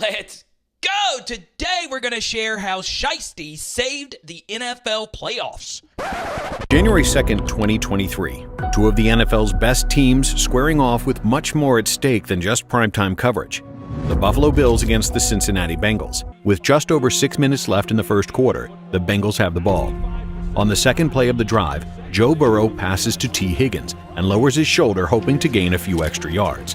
Let's go! Today we're going to share how Shiesty saved the NFL playoffs. January 2nd, 2023. Two of the NFL's best teams squaring off with much more at stake than just primetime coverage. The Buffalo Bills against the Cincinnati Bengals. With just over 6 minutes left in the first quarter, the Bengals have the ball. On the second play of the drive, Joe Burrow passes to T. Higgins and lowers his shoulder, hoping to gain a few extra yards.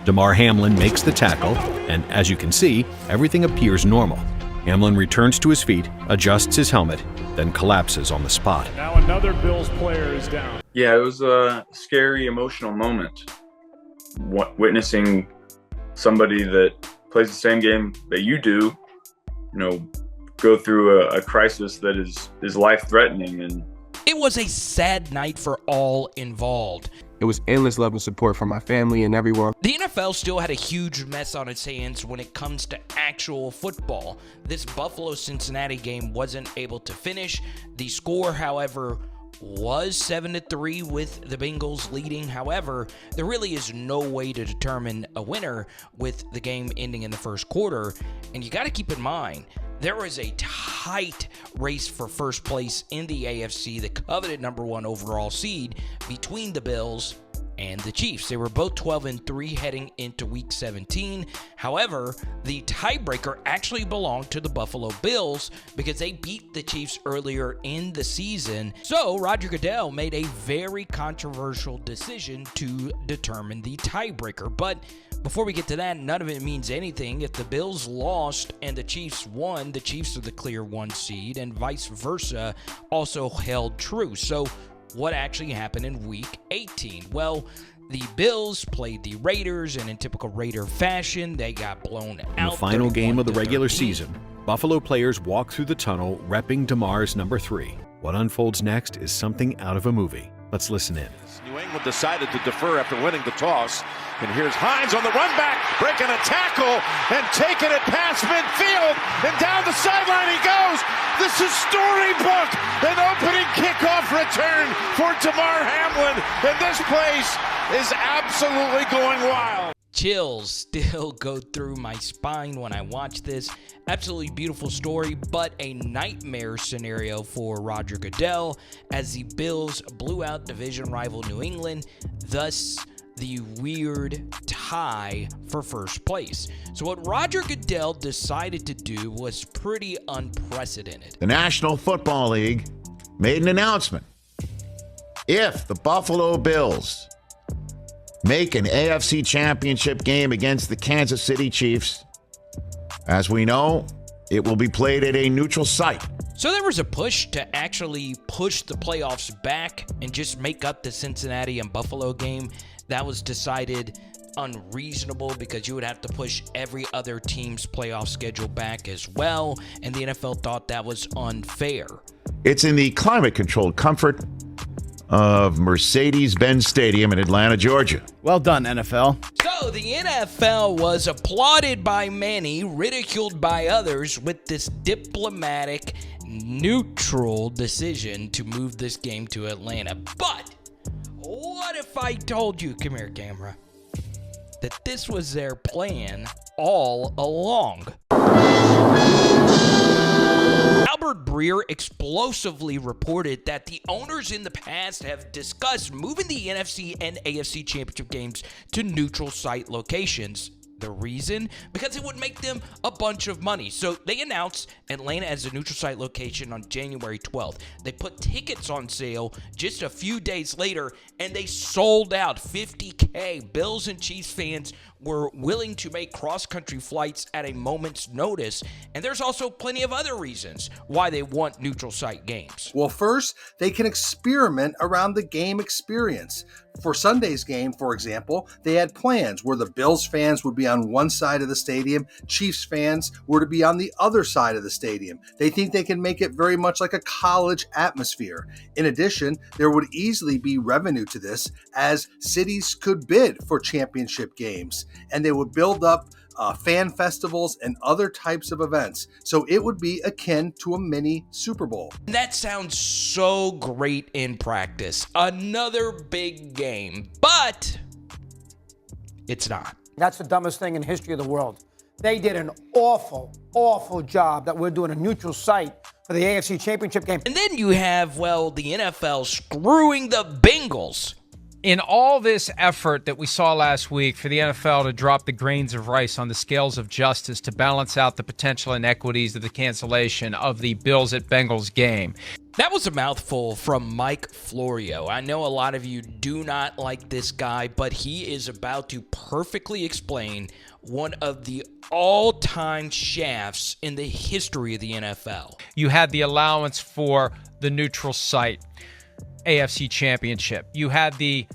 Demar Hamlin makes the tackle, and as you can see, everything appears normal. Hamlin returns to his feet, adjusts his helmet, then collapses on the spot. Now another Bills player is down. Yeah, it was a scary, emotional moment. Witnessing somebody that plays the same game that you do, go through a crisis that is life-threatening. And it was a sad night for all involved. It was endless love and support from my family and everyone. The NFL still had a huge mess on its hands when it comes to actual football. This Buffalo-Cincinnati game wasn't able to finish. The score, however, was 7-3 with the Bengals leading. However, there really is no way to determine a winner with the game ending in the first quarter. And you got to keep in mind, there was a tight race for first place in the AFC, the coveted number one overall seed, between the Bills and the Chiefs. They were both 12-3 heading into Week 17. However, the tiebreaker actually belonged to the Buffalo Bills because they beat the Chiefs earlier in the season. So Roger Goodell made a very controversial decision to determine the tiebreaker. But before we get to that, none of it means anything. If the Bills lost and the Chiefs won, the Chiefs are the clear one seed, and vice versa also held true. So what actually happened in Week 18? Well, the Bills played the Raiders, and in typical Raider fashion, they got blown out. In the final game of the regular season, Buffalo players walk through the tunnel repping Damar's number 3. What unfolds next is something out of a movie. Let's listen in. New England decided to defer after winning the toss. And here's Hines on the run back, breaking a tackle and taking it past midfield. And down the sideline he goes. This is storybook. An opening kickoff return for Demar Hamlin. And this place is absolutely going wild. Chills still go through my spine when I watch this. Absolutely beautiful story, but a nightmare scenario for Roger Goodell as the Bills blew out division rival New England, thus the weird tie for first place. So what Roger Goodell decided to do was pretty unprecedented. The National Football League made an announcement. If the Buffalo Bills make an AFC Championship game against the Kansas City Chiefs, as we know, it will be played at a neutral site. So there was a push to actually push the playoffs back and just make up the Cincinnati and Buffalo game. That was decided unreasonable because you would have to push every other team's playoff schedule back as well, and the NFL thought that was unfair. It's in the climate-controlled comfort of Mercedes-Benz Stadium in Atlanta, Georgia. Well done, NFL. So the NFL was applauded by many, ridiculed by others with this diplomatic, neutral decision to move this game to Atlanta. But what if I told you, come here, camera, that this was their plan all along? Albert Breer explosively reported that the owners in the past have discussed moving the NFC and AFC Championship games to neutral site locations. The reason? Because it would make them a bunch of money. So they announced Atlanta as a neutral site location on January 12th. They put tickets on sale just a few days later, and they sold out 50K. Bills and Chiefs fans were willing to make cross-country flights at a moment's notice. And there's also plenty of other reasons why they want neutral site games. Well, first, they can experiment around the game experience. For Sunday's game, for example, they had plans where the Bills fans would be on one side of the stadium, Chiefs fans were to be on the other side of the stadium. They think they can make it very much like a college atmosphere. In addition, there would easily be revenue to this as cities could bid for championship games, and they would build up fan festivals and other types of events. So it would be akin to a mini Super Bowl. That sounds so great in practice. Another big game, but it's not. That's the dumbest thing in the history of the world. They did an awful job that we're doing a neutral site for the AFC Championship game. And then you have, well, the NFL screwing the Bengals. In all this effort that we saw last week for the NFL to drop the grains of rice on the scales of justice to balance out the potential inequities of the cancellation of the Bills at Bengals game. That was a mouthful from Mike Florio. I know a lot of you do not like this guy, but he is about to perfectly explain one of the all-time shafts in the history of the NFL. You had the allowance for the neutral site AFC Championship. You had the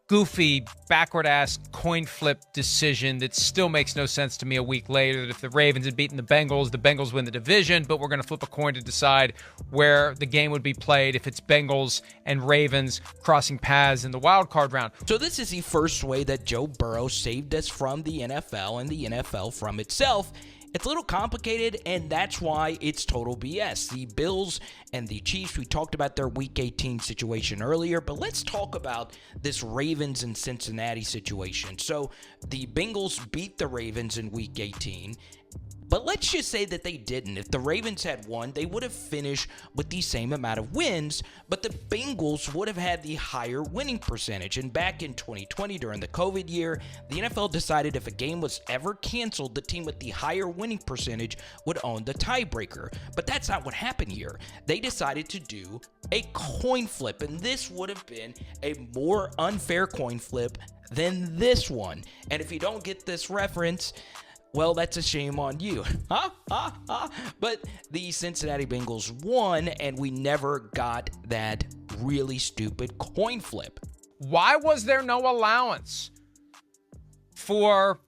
goofy, backward-ass coin flip decision that still makes no sense to me a week later, that if the Ravens had beaten the Bengals win the division, but we're going to flip a coin to decide where the game would be played if it's Bengals and Ravens crossing paths in the wild card round. So this is the first way that Joe Burrow saved us from the NFL and the NFL from itself. It's a little complicated, and that's why it's total BS. The Bills and the Chiefs, we talked about their Week 18 situation earlier, but let's talk about this Ravens and Cincinnati situation. So the Bengals beat the Ravens in Week 18, but let's just say that they didn't. If the Ravens had won, they would have finished with the same amount of wins, but the Bengals would have had the higher winning percentage. And back in 2020, during the COVID year, the NFL decided if a game was ever canceled, the team with the higher winning percentage would own the tiebreaker. But that's not what happened here. They decided to do a coin flip, and this would have been a more unfair coin flip than this one. And if you don't get this reference, well, that's a shame on you. But the Cincinnati Bengals won, and we never got that really stupid coin flip. Why was there no allowance for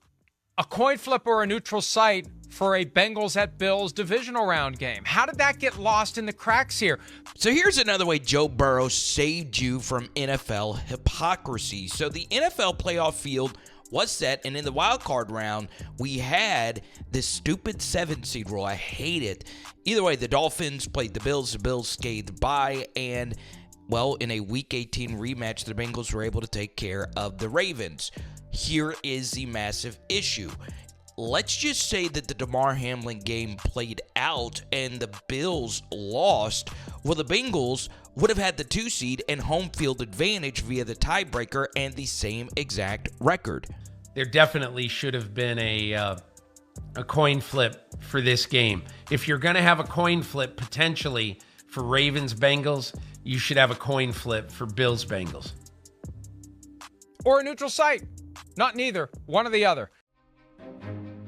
a coin flip or a neutral site for a Bengals at Bills divisional round game? How did that get lost in the cracks here? So here's another way Joe Burrow saved you from NFL hypocrisy. So the NFL playoff field was set, and in the wild card round, we had this stupid 7-seed rule. I hate it. Either way, the Dolphins played the Bills scathed by, and, well, in a Week 18 rematch, the Bengals were able to take care of the Ravens. Here is the massive issue. Let's just say that the Demar Hamlin game played out and the Bills lost. Well, the Bengals would have had the 2-seed and home field advantage via the tiebreaker and the same exact record. There definitely should have been a coin flip for this game. If you're going to have a coin flip potentially for Ravens-Bengals, you should have a coin flip for Bills-Bengals. Or a neutral site. Not neither. One or the other.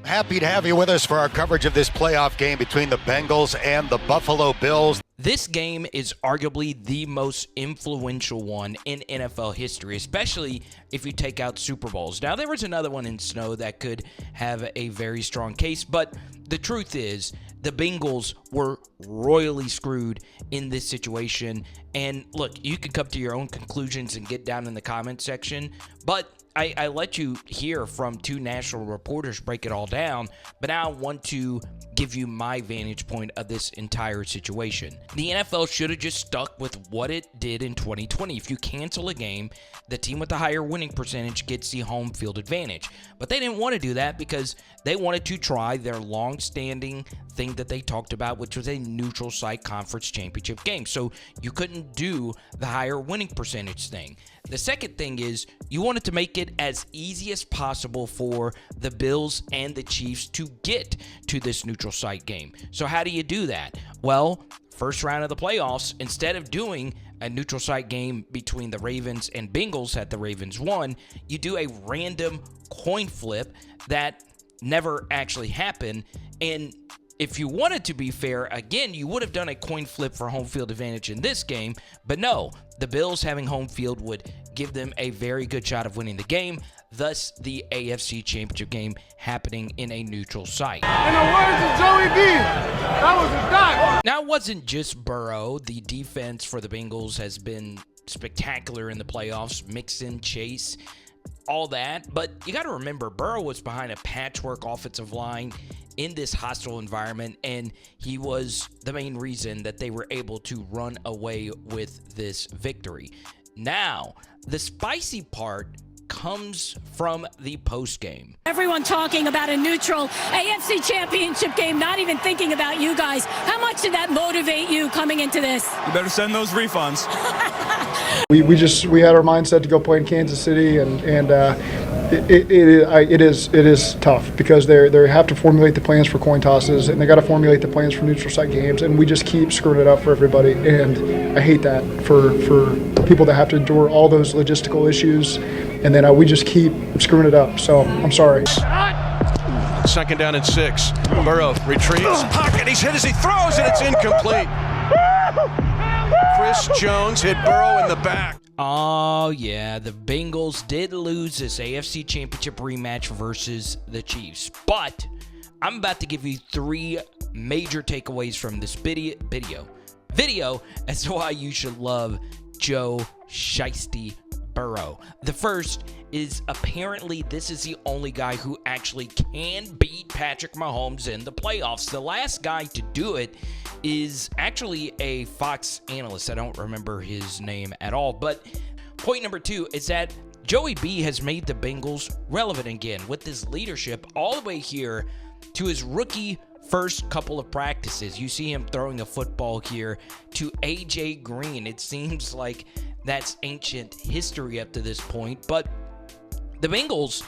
Happy to have you with us for our coverage of this playoff game between the Bengals and the Buffalo Bills. This game is arguably the most influential one in NFL history, especially if you take out Super Bowls. Now, there was another one in snow that could have a very strong case, but the truth is the Bengals were royally screwed in this situation. And look, you can come to your own conclusions and get down in the comment section, but I let you hear from two national reporters break it all down, but now I want to give you my vantage point of this entire situation. The NFL should have just stuck with what it did in 2020. If you cancel a game, the team with the higher winning percentage gets the home field advantage. But they didn't want to do that because they wanted to try their long-standing thing that they talked about, which was a neutral site conference championship game. So you couldn't do the higher winning percentage thing. The second thing is you wanted to make it as easy as possible for the Bills and the Chiefs to get to this neutral site game. So how do you do that? Well, first round of the playoffs, instead of doing a neutral site game between the Ravens and Bengals that the Ravens won, you do a random coin flip that never actually happened. And if you wanted to be fair, again, you would have done a coin flip for home field advantage in this game, but no, the Bills having home field would give them a very good shot of winning the game, thus the AFC Championship game happening in a neutral site. In the words of Joey B, that was a dot. Now, it wasn't just Burrow. The defense for the Bengals has been spectacular in the playoffs. Mixon, Chase, all that. But you got to remember, Burrow was behind a patchwork offensive line in this hostile environment, and he was the main reason that they were able to run away with this victory. Now, the spicy part comes from the postgame. Everyone talking about a neutral AFC Championship game, not even thinking about you guys. How much did that motivate you coming into this? You better send those refunds. We had our mindset to go play in Kansas City, and it is tough because they have to formulate the plans for coin tosses, and they got to formulate the plans for neutral site games, and we just keep screwing it up for everybody, and I hate that for people that have to endure all those logistical issues, and then we just keep screwing it up. So I'm sorry. Second down and 6. Burrow retrieves pocket. He's hit as he throws, and it's incomplete. Chris Jones hit Burrow in the back. Oh, yeah, the Bengals did lose this AFC Championship rematch versus the Chiefs. But I'm about to give you 3 major takeaways from this video as to why you should love Joe Shiesty Burrow. The first is apparently this is the only guy who actually can beat Patrick Mahomes in the playoffs. The last guy to do it is actually a Fox analyst. I don't remember his name at all. But point number 2 is that Joey B has made the Bengals relevant again with his leadership all the way here to his rookie first couple of practices. You see him throwing a football here to AJ Green. It seems like that's ancient history up to this point. But the Bengals,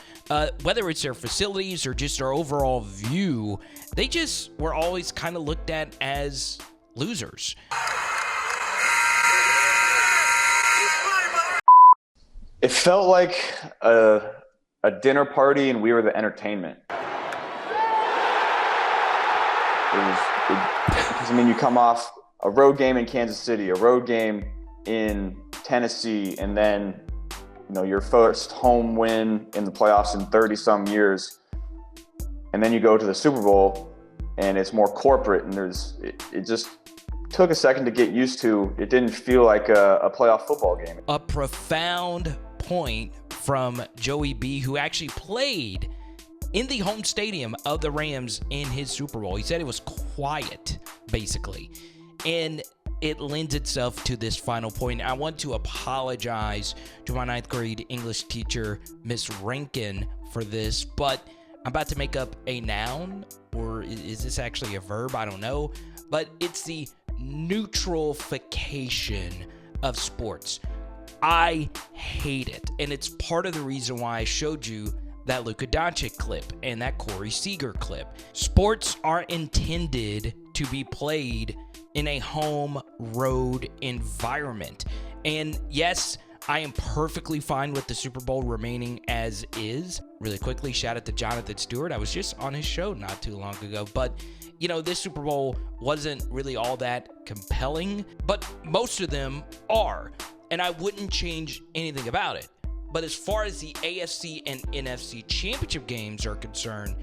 whether it's their facilities or just their overall view, they just were always kind of looked at as losers. It felt like a dinner party and we were the entertainment. Because you come off a road game in Kansas City, a road game in Tennessee, and then your first home win in the playoffs in 30-some years, and then you go to the Super Bowl, and it's more corporate, and it just took a second to get used to. It didn't feel like a playoff football game. A profound point from Joey B, who actually played in the home stadium of the Rams in his Super Bowl. He said it was quiet, basically, and it lends itself to this final point. I want to apologize to my 9th grade English teacher, Miss Rankin, for this, but I'm about to make up a noun, or is this actually a verb? I don't know, but it's the neutralfication of sports. I hate it, and it's part of the reason why I showed you that Luka Doncic clip and that Corey Seager clip. Sports are intended to be played in a home road environment. And yes, I am perfectly fine with the Super Bowl remaining as is. Really quickly, shout out to Jonathan Stewart. I was just on his show not too long ago. But, this Super Bowl wasn't really all that compelling, but most of them are. And I wouldn't change anything about it. But as far as the AFC and NFC Championship games are concerned,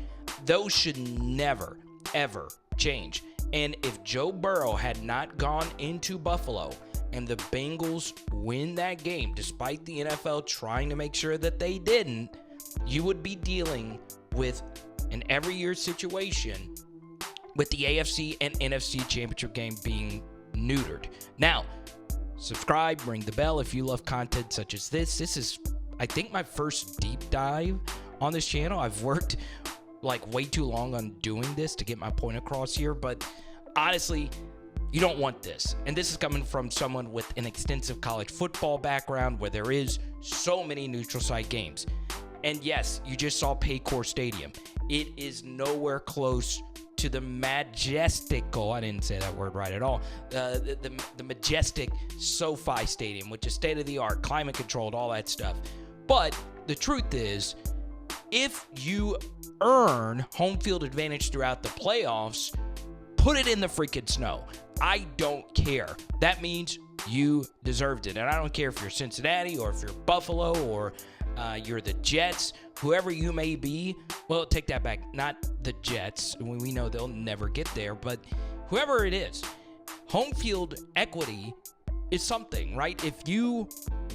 those should never, ever change. And if Joe Burrow had not gone into Buffalo and the Bengals win that game, despite the NFL trying to make sure that they didn't, you would be dealing with an every year situation with the AFC and NFC Championship game being neutered. Now, subscribe, ring the bell if you love content such as this. This is, I think, my first deep dive on this channel. I've worked way too long on doing this to get my point across here, but honestly, you don't want this. And this is coming from someone with an extensive college football background where there is so many neutral site games. And yes, you just saw Paycor Stadium. It is nowhere close to the majestical, I didn't say that word right at all, the majestic SoFi Stadium, which is state-of-the-art, climate-controlled, all that stuff. But the truth is, if you earn home field advantage throughout the playoffs, put it in the freaking snow. I don't care. That means you deserved it. And I don't care if you're Cincinnati or if you're Buffalo or you're the Jets, whoever you may be. Well, take that back. Not the Jets. We know they'll never get there, but whoever it is, home field equity is something, right? If you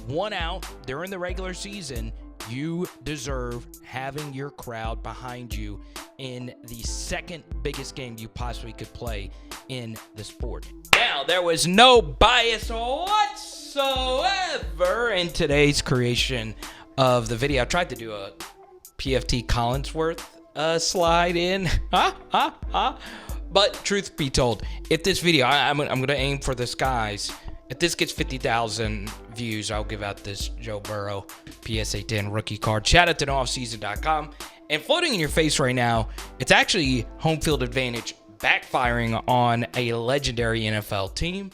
won out during the regular season, you deserve having your crowd behind you in the second biggest game you possibly could play in the sport. Now, there was no bias whatsoever in today's creation of the video. I tried to do a PFT Collinsworth slide in. But truth be told, if this video, I'm going to aim for the skies. If this gets 50,000 views, I'll give out this Joe Burrow PSA 10 rookie card. Shout out to NoOffSeason.com. And floating in your face right now, it's actually home field advantage backfiring on a legendary NFL team.